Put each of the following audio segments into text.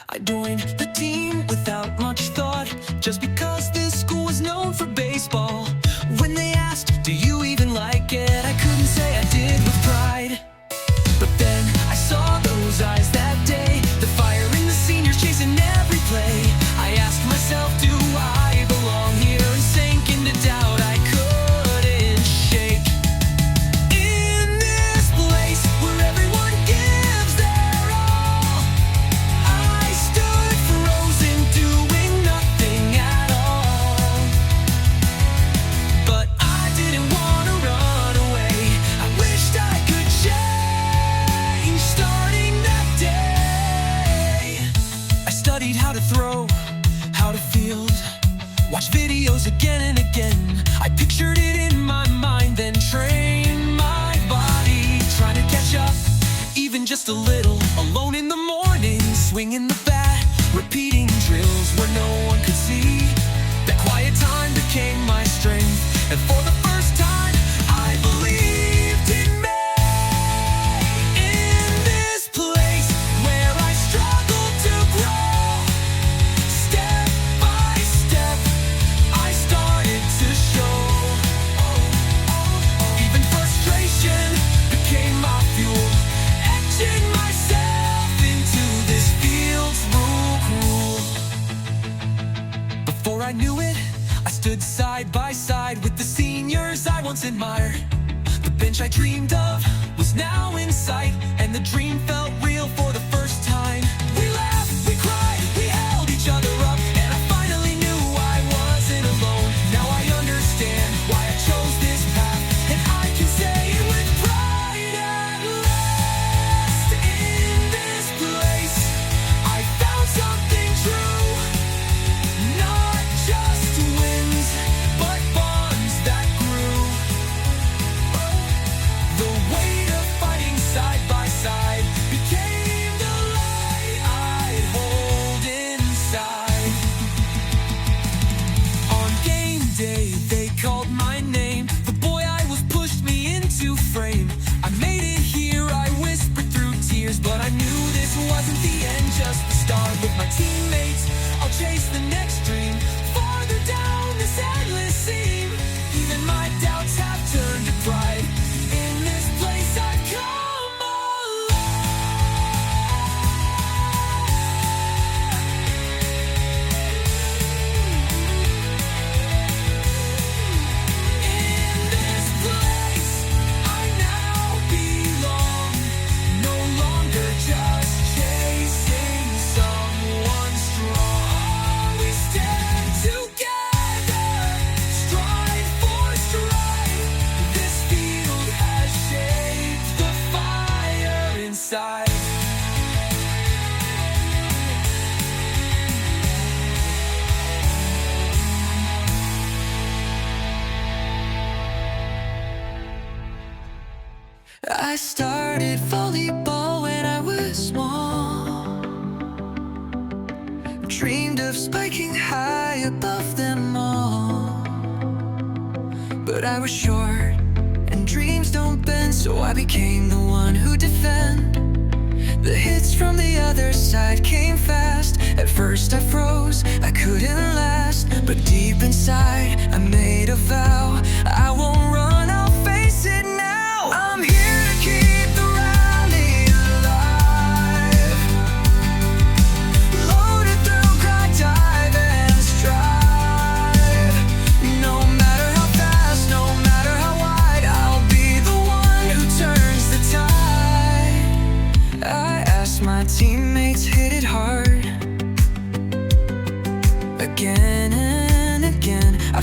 I joined the team without much thought, just because this school was known for baseball. When they asked, do you even like it? I couldn't say I did with pride. But then I saw those eyes that day, the fire in the seniors chasing every play. I asked myself, do I belong here? And sank into doubt I couldn't shake. In this place where everyone gives their all, I stood frozen, doing nothing at all. But I didn't want to run away. I wished I could change starting that day. I studied how to throw, how to field, watched videos again and again. I pictured it in my mind, then trained my body, trying to catch up, even just a little. Alone in the morning, swinging the bat, repeating drills where no one could see. That quiet time became my strength, and for the first time, I believed in me. In this place where I struggled to grow, step by step, I started to show. Even frustration became my fuel, etching myself into this field's rule. Before I knew it, I stood side by side with the seniors I once admired. The bench I dreamed of was now in sight, and the dream felt real for the first time. We laughed, we cried, we held each other up, and I finally knew I wasn't alone. Now I understand why I chose this path, and I can say it with pride at last. In this place, I found something true, not just wins, but bonds that grew. The weight of fighting side by side became the light I'd hold inside. On game day, they called my name. The boy I was pushed me into frame. I made it here, I whispered through tears, but I knew this wasn't the end, just the start. With my teammates, I'll chase the next dream, farther down this endless seam. Even my doubts have turned to pride. In this place I've come alive. In this place I now belong, no longer just chasing someone strong. We stand together, stride for stride. This field has shaped the fire inside. I started volleyball when I was small, dreamed of spiking high above them all. But I was short, and dreams don't bend, so I became the one who defend. The hits from the other side came fast. At first I froze, I couldn't last, but deep inside I made a vow. I won't run, I'll face it now. I'm here to keep the rally alive, loaded through grind, dive and strive. No matter how fast, no matter how wide, I'll be the one who turns the tide. I asked my teammates, hit it hard, again and again. I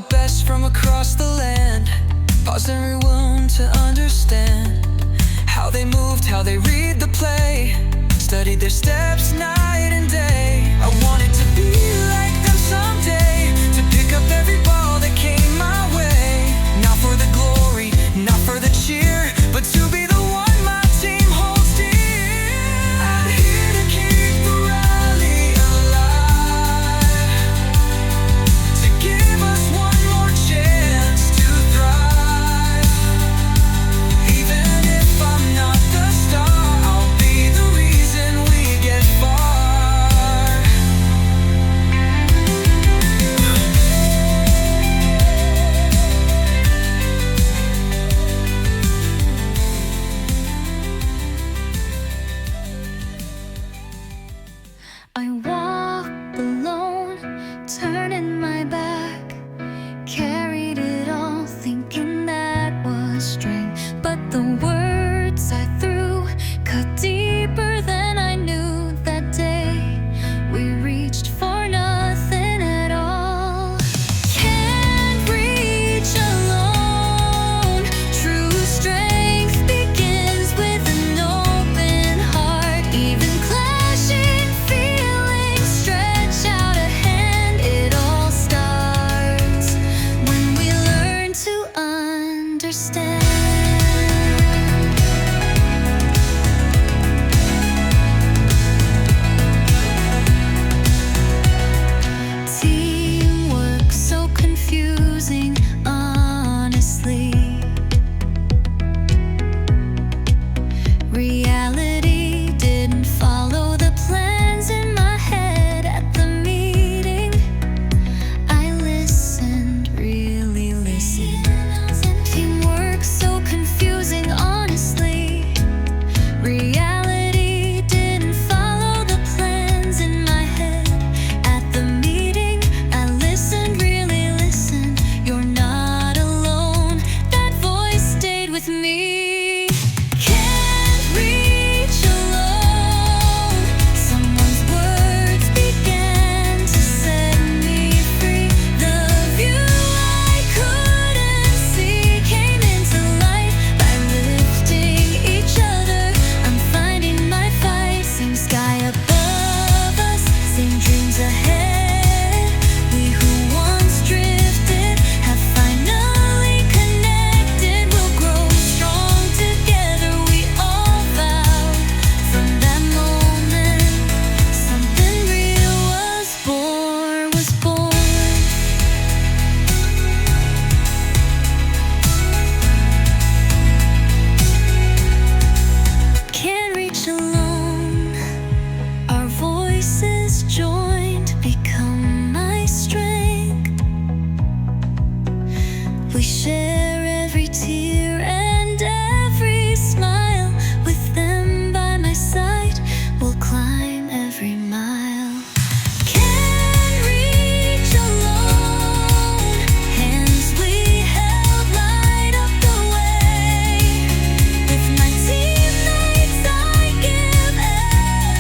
the best from across the land. Pause and rewound to understand how they moved, how they read the play. Studied their steps night and day. I wanted to be like them someday, to pick up every ball that came my way. Not for the glory, not for the cheer, but to be the one my team holds dear. I'm here to keep the rally alive, to give us one more chance to thrive. Even if I'm not the star, I'll be the reason we get far. I walked alone, turning my back, carried it all, thinking that was strength. But the words I threw cut deeper than I knew that day. We reached for nothing at all. Can't reach alone. True strength begins with an open heart. Even clashing feelings stretch out a hand. It all starts when we learn to understand. Teamwork so confusing, honestly. Reality didn't follow the plans in my head at the meeting. I listened, really listened. Teamwork so confusing, honestly. Reality didn't follow the plans in my head at the meeting. I listened, really listened. You're not alone. That voice stayed with me. Can't reach alone. Someone's words began to set me free. The view I couldn't see came into light by lifting each other. I'm finding my fight. Same sky above us, same dreams ahead. We who once drifted have finally connected. We'll grow strong together. We all vowed from that moment something real was born, was born. Can't reach alone. Our voices joined become my strength. We share every tear and every smile. With them by my side, we'll climb every mile. Can't reach alone. Hands we held light up the way. With my teammates, I give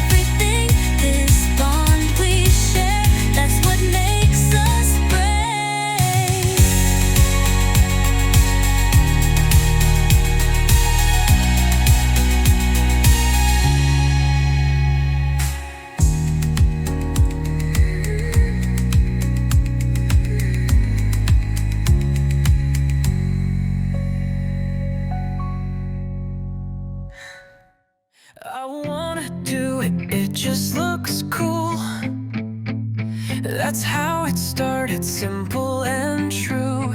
everything. This bond we share, that's what makes us brave. I wanna do it, it just looks cool. That's how it started, simple and true.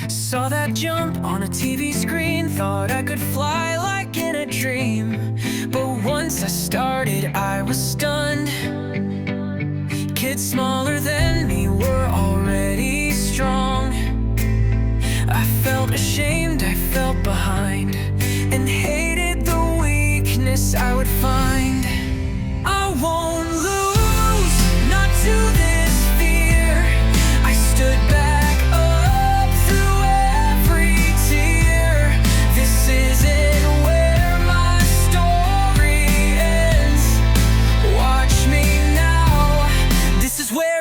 Saw that jump on a TV screen, thought I could fly like in a dream. But once I started, I was stunned. Kids smaller than me were already strong. I felt ashamed, I felt behind, and hated the weakness I would find. I won't lose, not to this fear. I stood back up through every tear. This isn't where my story ends. Watch me now, this is where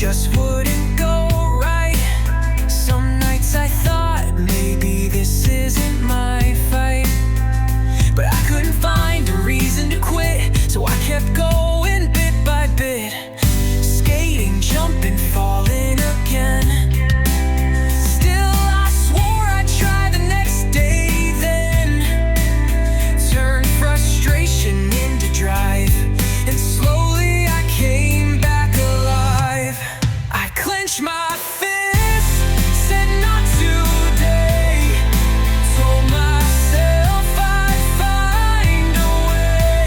just wouldn't go right. Some nights I thought maybe this isn't my fight, but I couldn't find a reason to quit, so I kept going bit by bit, skating, jumping, falling again. Still I swore I'd try the next day, then turned frustration into drive, and slowly I came back alive. I clenched my fist, said not today, told myself I'd find a way.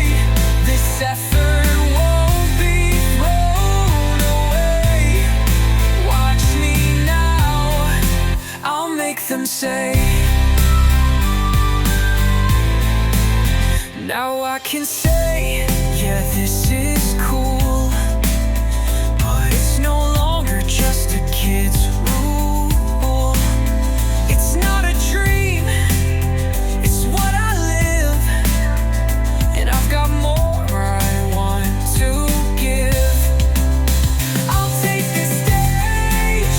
This effort won't be thrown away. Watch me now, I'll make them say. Now I can say, yeah, this is cool, but it's no longer just a kid's rule. It's not a dream, it's what I live, and I've got more I want to give. I'll take this stage,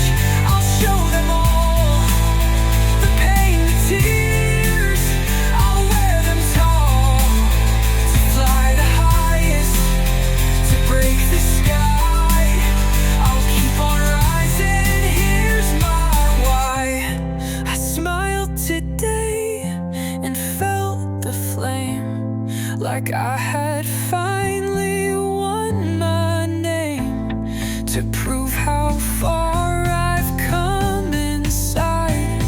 I'll show them all the pain, the tears, I'll wear them tall, to fly the highest, to break the sky. I'll keep on rising, here's my why. I smiled today and felt the flame, like I had finally won my name, to prove how far I've come inside.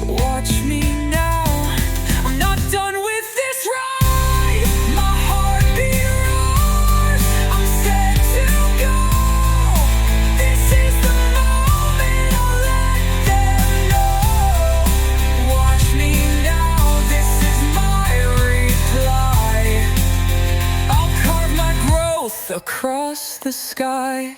Watch me now, I'm not done with this ride. My heartbeat roars, I'm set to go. This is the moment, I'll let them know. Watch me now, this is my reply. I'll carve my growth across the sky.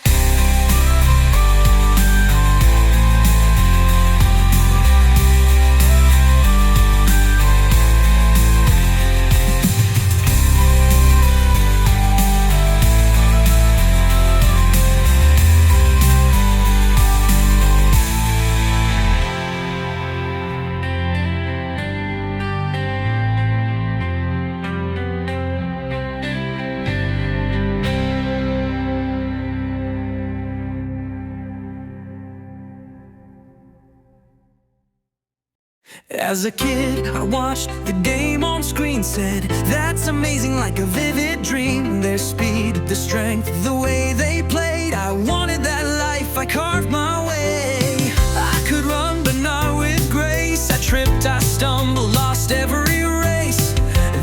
As a kid, I watched the game on screen, said, that's amazing, like a vivid dream. Their speed, the strength, the way they played, I wanted that life, I carved my way. I could run, but not with grace. I tripped, I stumbled, lost every race.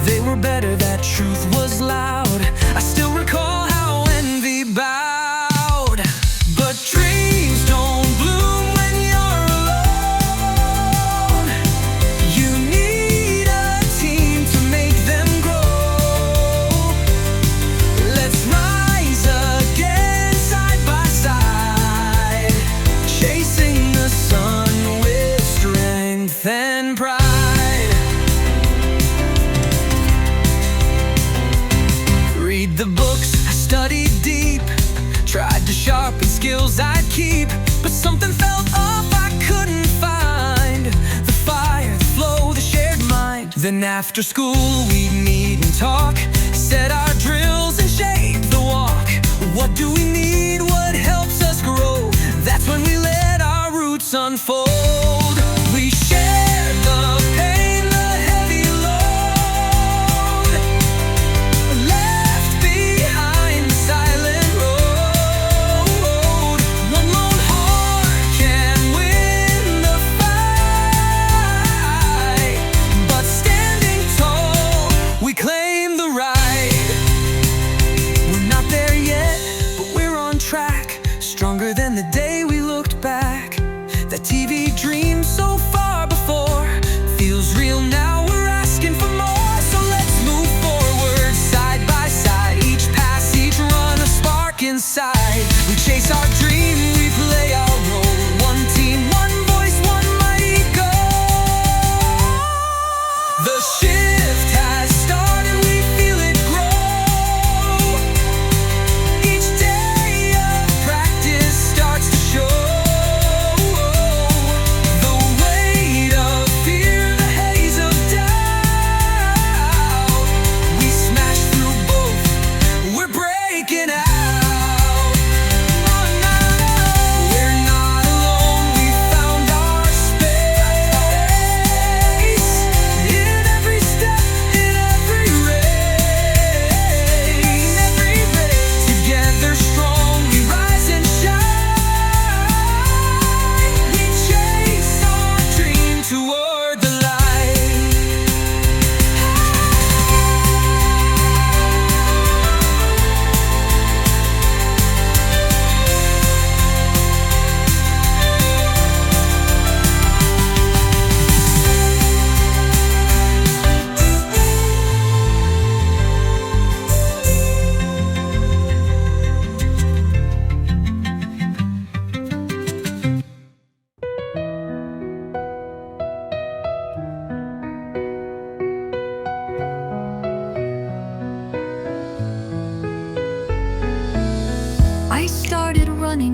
They were better, that truth was loud. I still recall how envy bowed. But dreams don't bloom when you're alone. You need a team to make them grow. Let's rise again, side by side, chasing the sun with strength and pride. Read the books, I studied deep, tried to sharpen skills I'd keep, but something felt off, I couldn't find the fire, the flow, the shared mind. Then after school we'd meet and talk, set our drills and shape the walk. What do we need, what helps us grow? That's when we let our roots unfold. We shared the pain, the heavy load, left behind the silent road. One lone heart can win the fight, but standing tall, we claim the right. We're not there yet, but we're on track, stronger than the day we looked back. That TV dream so far before feels real now, we're asking for more. So let's move forward, side by side, each pass, each run, a spark inside. We chase our dream, we play our role. One team, one voice, one mighty goal. The shift has started, we feel it grow. Each day of practice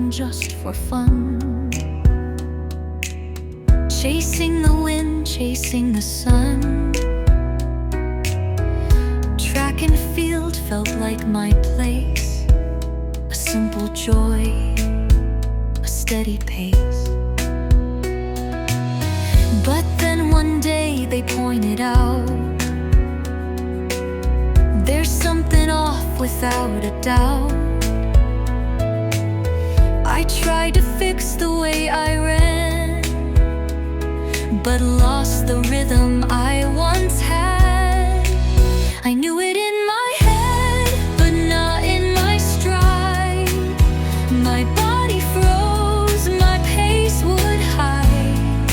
even just for fun. Chasing the wind, chasing the sun. Track and field felt like my place. A simple joy, a steady pace. But then one day they pointed out, there's something off without a doubt. I tried to fix the way I ran, but lost the rhythm I once had. I knew it in my head, but not in my stride. My body froze, my pace would hide.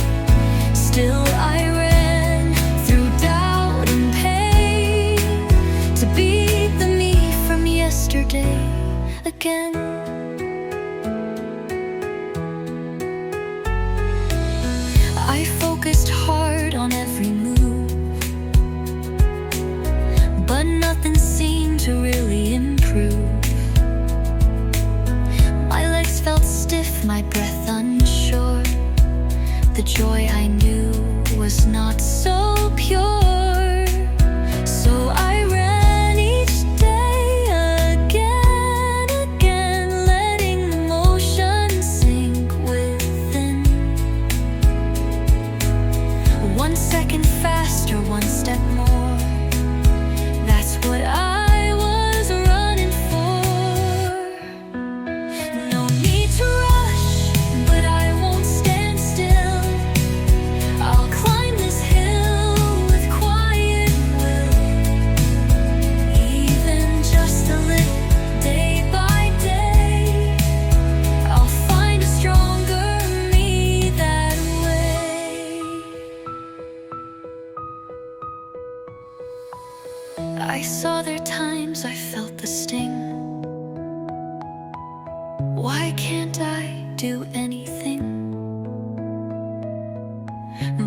Still I ran through doubt and pain to be the me from yesterday again. I focused hard on every move, but nothing seemed to really improve. My legs felt stiff, my breath unsure. The joy I knew was not so pure. So I ran each day again, letting the motion sink within. 1 second faster, 1 step more. That's what I was running for. No need to rush, but I won't stand still. I'll climb this hill with quiet will. Even just a little, day by day, I'll find a stronger me that way. I saw their times, I felt the sting. Why can't I do anything?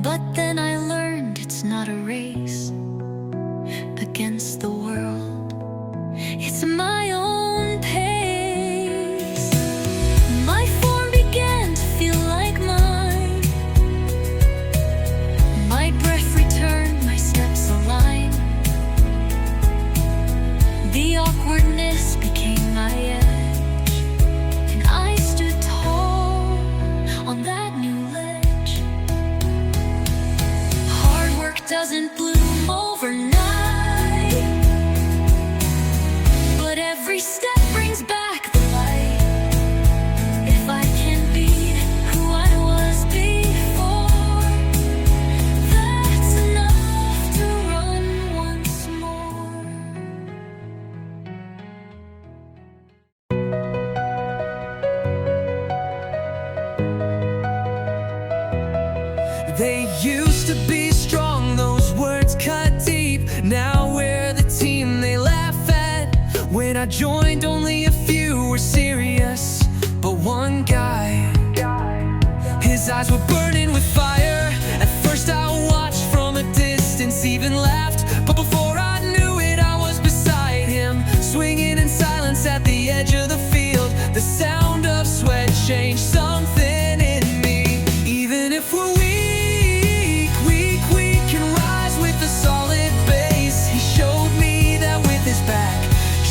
But then I learned it's not a race against the world. It's my own pace. My form began to feel like mine. My breath returned, my steps aligned. The awkwardness became my edge, and I stood tall on that new ledge. Hard work doesn't bloom overnight, but every step brings back the light. If I can be who I was before, that's enough to run once more. They used to be strong, those words cut deep. Now we're the team they laugh at. When I joined, only a few were serious, but one guy, his eyes were burning with fire. At first I watched from a distance, even laughed, but before I knew it I was beside him, swinging in silence at the edge of the field. The sound of sweat changed something in me. Even if we're weak, we can rise with a solid base. He showed me that with his back,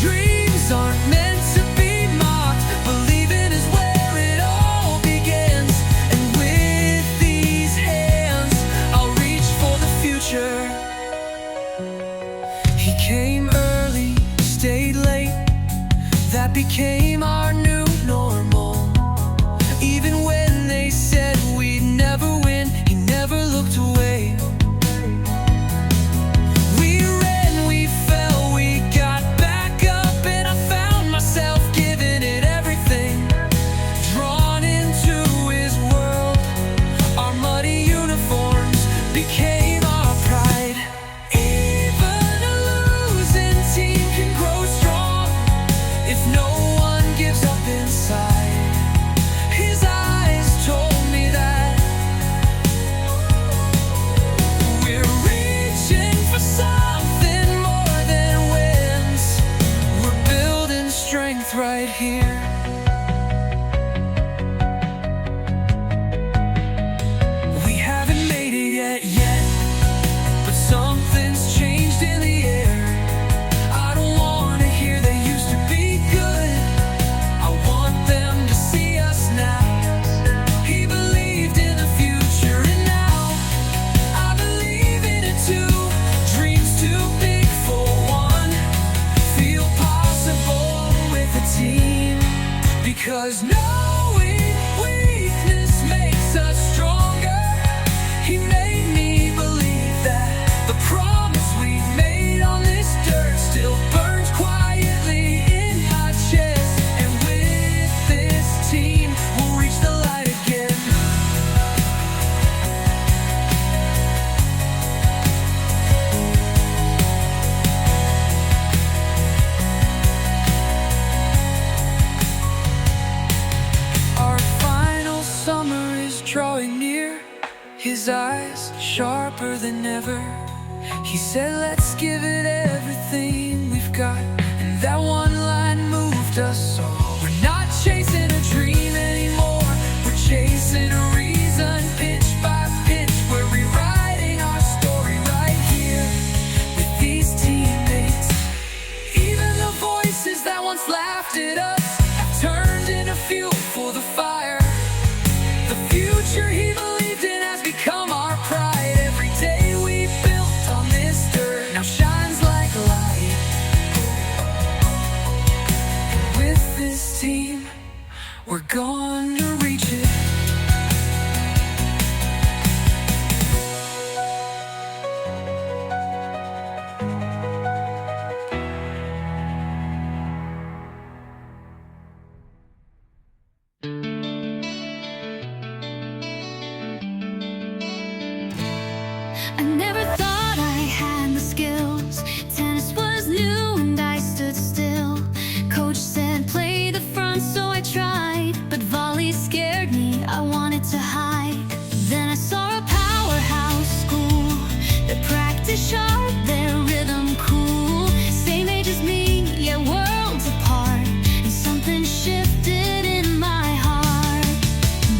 dreams aren't meant to be mocked. Believing is where it all begins, and with these hands I'll reach for the future. He came early, stayed late. That became our new normal. drawing near, his eyes sharper than ever. He said, let's give it everything we've got. And that one line moved us all. We're not chasing a dream anymore, we're chasing a reason. Pitch by pitch, we're rewriting our story right here with these teammates. Even the voices that once laughed at us have turned into fuel for the fire. The future he believed in has become our pride. Every day we built on this dirt now shines like light. And with this team, we're going to reach it. I never thought I had the skills. Tennis was new and I stood still. Coach said play the front, so I tried. But volley scared me, I wanted to hide. Then I saw a powerhouse school that practiced sharp, their rhythm cool. Same age as me, yet worlds apart. And something shifted in my heart.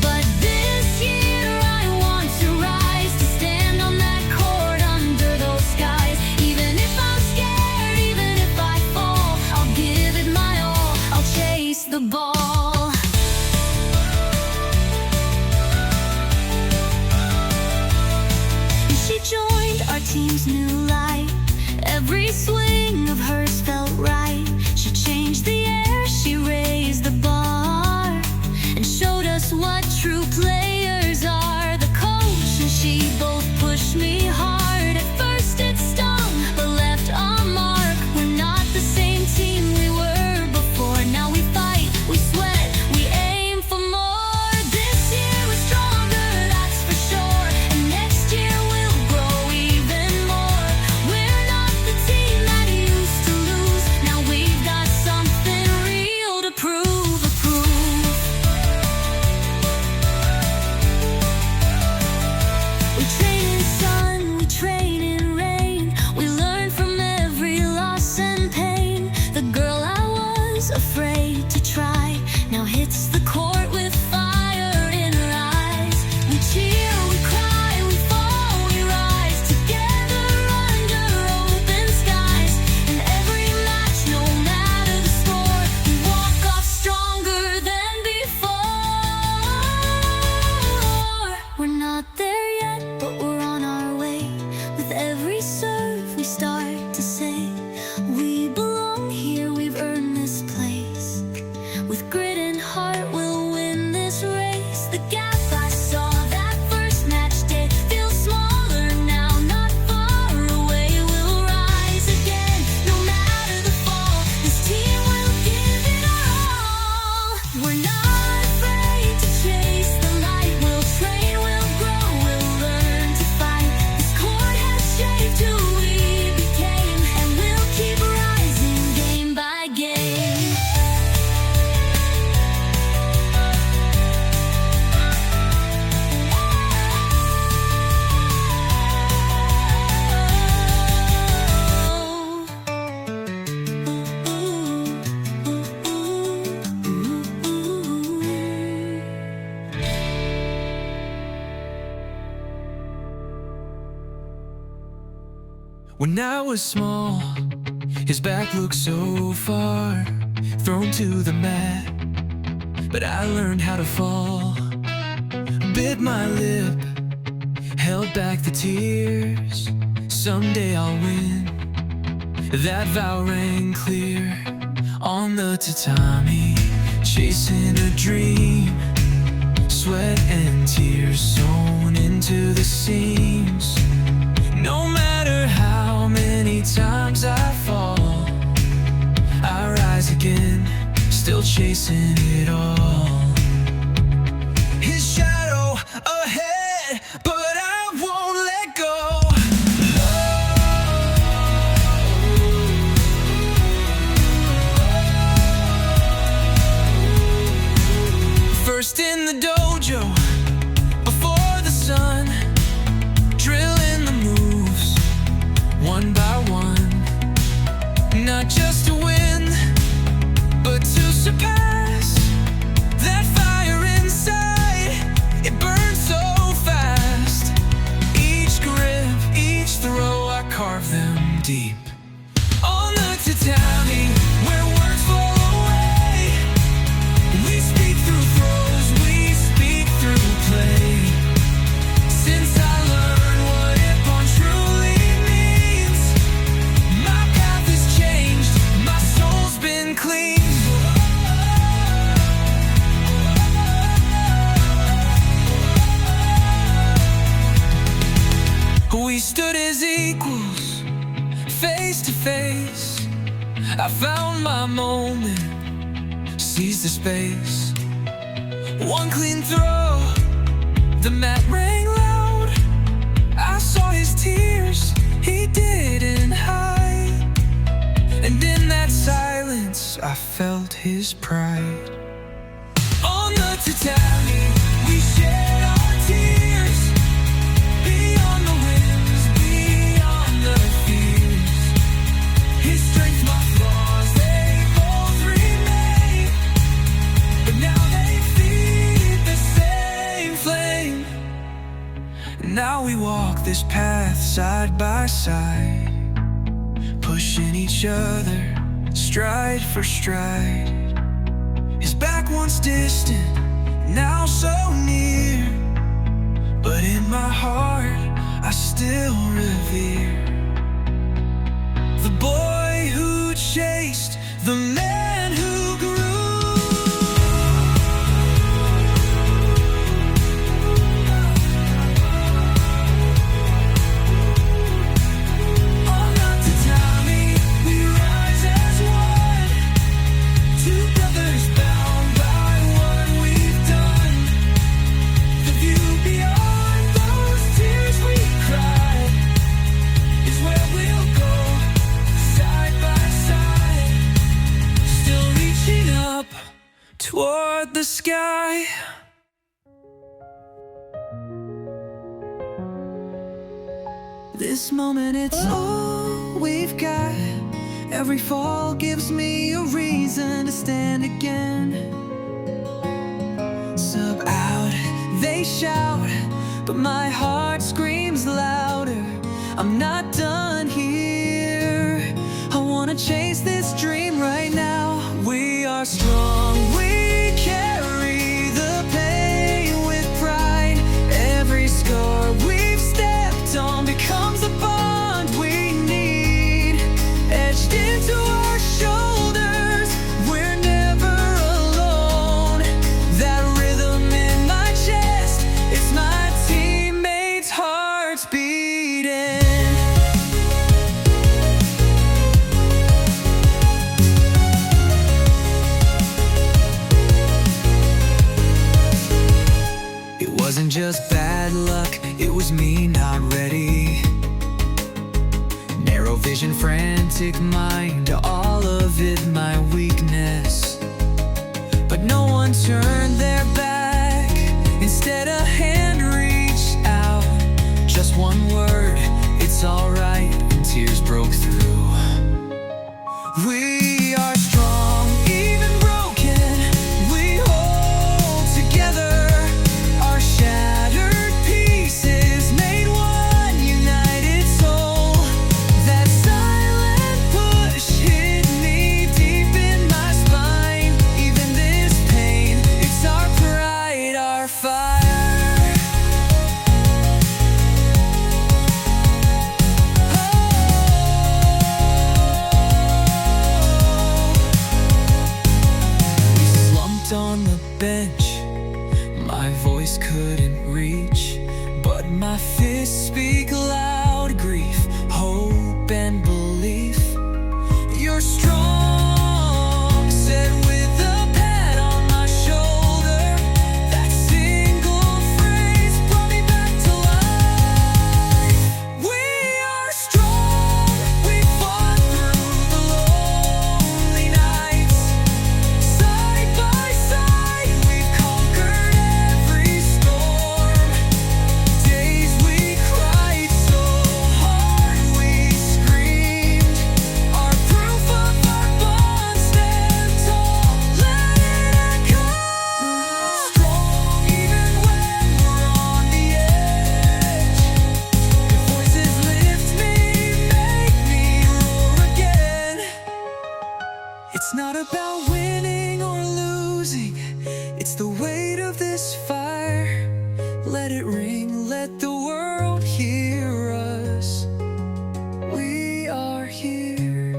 But this year I want to rise, to stand on that court under those skies. Even if I'm scared, even if I fall, I'll give it my all, I'll chase the ball. And she joined our team's new light. Every swing of hers felt right. She changed the air, she raised the bar, and showed us what true players are. The coach and she both pushed me hard. At first it stung, but left a mark. We're not the same team we were before. Now we fight, we sweat, we aim for more. This year we're stronger, that's for sure. And next year we'll grow even more. We're not the team that used to lose. Now we've got something real to prove, a proof. We train in sun, we train in rain. We learn from every loss and pain. The girl I was afraid to try now hits the court with fire in her eyes. We cheer, we cry, we fall, we rise together under open skies. And every match, no matter the score, we walk off stronger than before. We're not there yet, but we're on our way. With every serve, we start to say, we belong here, we've earned this place. With grit and heart, we'll win this race. The gap I saw that first match day feels smaller now, not far away. We'll rise again, no matter the fall. This team will give it our all. We're not afraid to chase the light. We'll train, we'll grow, we'll learn to fight. This court has shaped who we became, and we'll keep rising game by game. When I was small, his back looked so far, thrown to the mat. But I learned how to fall, bit my lip, held back the tears. Someday I'll win, that vow rang clear. On the tatami, chasing a dream, sweat and tears sewn into the seams. No matter how many times I fall, I rise again, still chasing it all. His shadow ahead, but I won't let go. First in the dojo, sun, drilling the moves one by one. Not just to win, but to surpass. That fire inside, it burns so fast. Each grip, each throw, I carve them deep. All night to tally, where words fall away. We speak through throws, we speak through play. Since I learned what it truly means, my path has changed, my soul's been clean. We stood as equals, face to face. I found my moment, seized the space. One clean throw, the mat rang loud. I saw his tears, he didn't hide. And in that silence, I felt his pride. All night to tally, we shared our tears. Beyond the winds, beyond the fears. His strength, my flaws, they both remain. But now they feed the same flame. Now we walk this path side by side, pushing each other, stride for stride. His back once distant, now so near. But in my heart, I still revere the boy who chased, the man who grew. All night to tally, we rise as one. Two brothers bound by what we've done. The view beyond those tears we cried is where we'll go, side by side, still reaching up toward the sky. This moment, it's all we've got. Every fall gives me a reason to stand again. Sub out, they shout, but my heart screams louder. I'm not done here. I wanna chase this dream right now. We are strong, we carry the pain with pride. Every scar we've stepped on becomes a bond we need, etched into our shoulders. We're never alone. That rhythm in my chest, it's my teammates' hearts beating. It wasn't just bad luck, it was me not ready. Narrow vision, frantic mind, all of it my weakness. But no one turned their back. Instead a hand reached out, just one word, it's alright, and tears broke through. We are strong, even broken, we hold together. Our shattered pieces made one united soul. That silent push hit me deep in my spine. Even this pain, it's our pride, our fire. We slumped on the bench, my voice couldn't reach, but my fists speak loud. Grief, hope, and belief. You're strong, said with a pat on my shoulder. That single phrase brought me back to life. We are strong, we fought through the lonely nights. Side by side, we've conquered every storm. Let it ring, let the world hear us. We are here.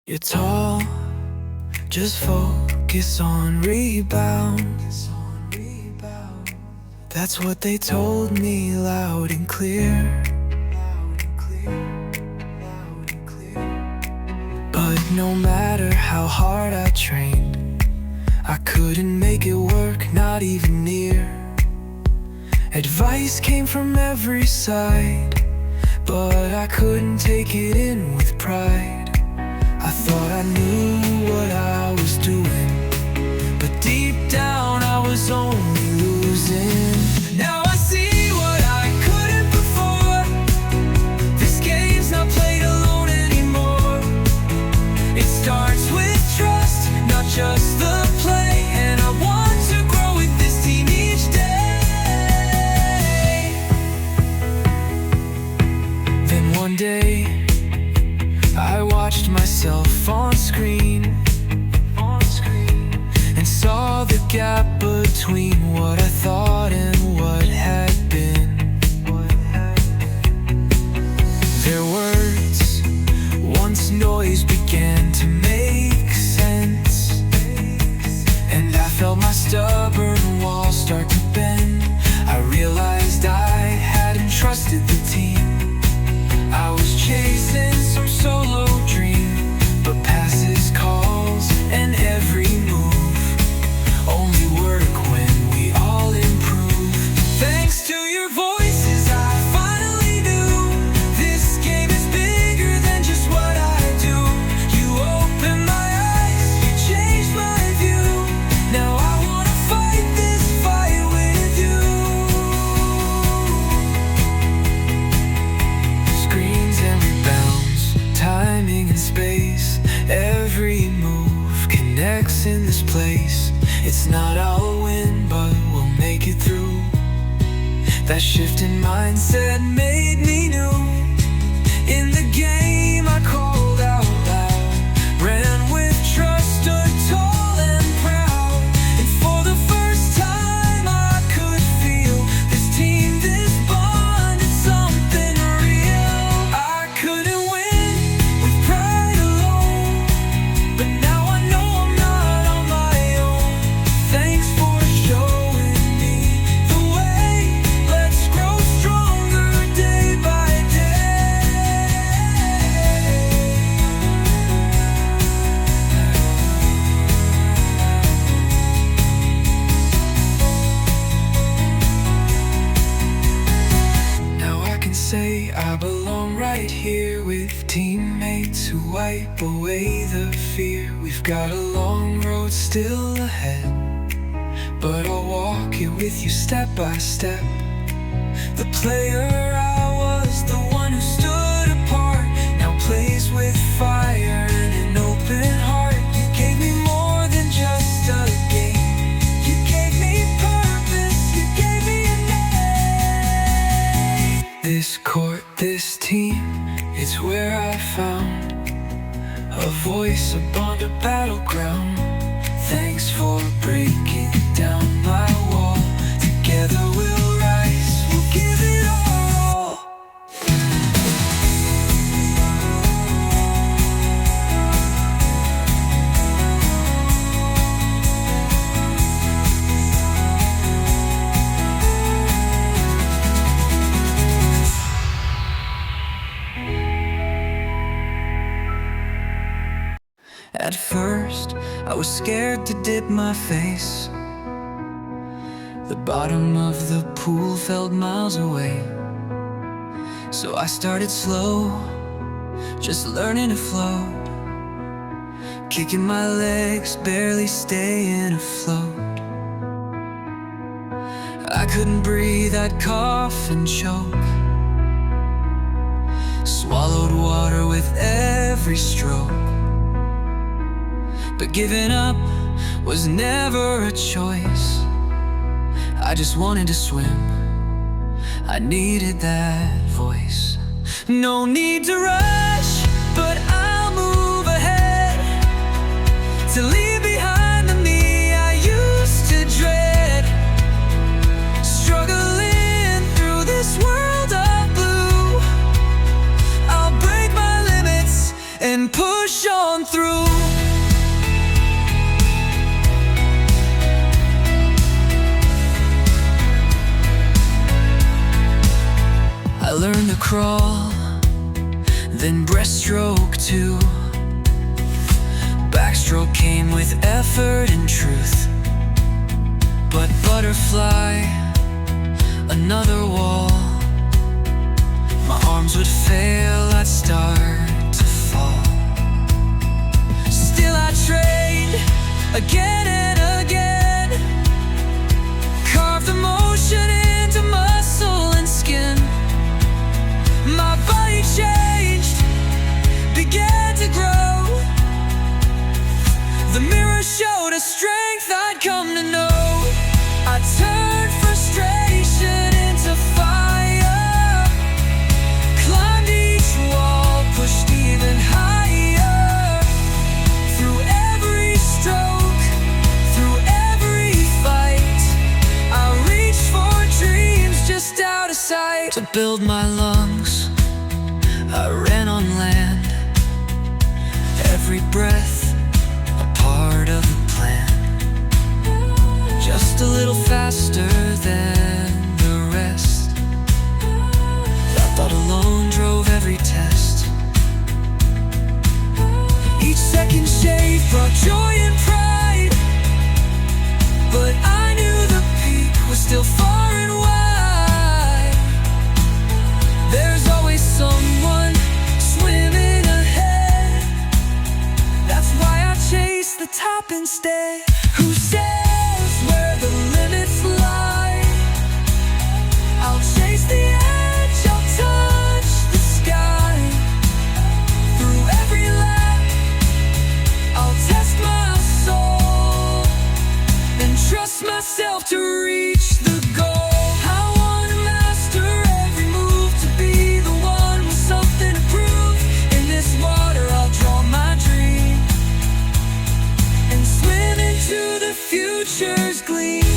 You're tall, just focus on rebounds. That's what they told me loud and clear. But no matter how hard I trained, I couldn't make it work, not even near. Advice came from every side, but I couldn't take it in with pride. I thought I knew what I was doing, but deep down I was only losing. Now I see what I couldn't before. This game's not played alone anymore. It starts with trust, not just the play. And I want to grow with this team each day. Then one day I watched myself on screen and saw the gap between what I thought and what had been. Their words, once noise, began to make sense, and I felt my stubborn walls start to bend. I realized I hadn't trusted the team. I was chasing some solo dream, but passes, calls, and every move only work when we all improve. Thanks to your voices, I finally knew this game is bigger than just what I do. You opened my eyes, you changed my view. Now I wanna fight this fight with you. Screens and rebounds, timing and space, every move connects in this place. It's not I'll win, but we'll make it through. That shift in mindset made me new. In the game I called out loud, ran with trust, stood tall and proud. And for the first time I could feel this team, this bond, it's something real. I couldn't win with pride alone, but now I know I'm not on my own. Thanks for showing me the way. Let's grow stronger day by day. Now I can say I belong right here with teammates who wipe away the fear. We've got a long road still ahead, but I'll walk it with you step by step. The player I was, the one who stood apart, now plays with fire and an open heart. You gave me more than just a game. You gave me purpose, you gave me a name. This court, this team, it's where I found a voice, a bond, a battleground. Thanks for breaking down my wall. Together we'll rise, we'll give it all. At first, I was scared to dip my face. The bottom of the pool felt miles away. So I started slow, just learning to float, kicking my legs, barely staying afloat. I couldn't breathe, I'd cough and choke. Swallowed water with every stroke. But giving up was never a choice. I just wanted to swim. I needed that voice. No need to rush, but I'll move ahead to leave behind the me I used to dread. Struggling through this world of blue, I'll break my limits and push on through. I learned to crawl, then breaststroke too. Backstroke came with effort and truth. But butterfly, another wall. My arms would fail, I'd start to fall. Still I trained again and again. Carved the motion into muscle and skin. My body changed, began to grow. The mirror showed a strength I'd come to know. I turned frustration into fire, climbed each wall, pushed even higher. Through every stroke, through every fight, I reached for dreams just out of sight. To build my lungs, I ran on land. Every breath, a part of the plan. Just a little faster than the rest. That thought alone drove every test. Each second shave brought joy and pride, but I knew the peak was still far and wide. There's always someone swimming ahead. That's why I chase the top instead. Who says where the limits lie? I'll chase the edge, I'll touch the sky. Through every lap, I'll test my soul and trust myself to reach the goal. I wanna master every move to be the one with something to prove. In this water I'll draw my dream and swim into the future's gleam.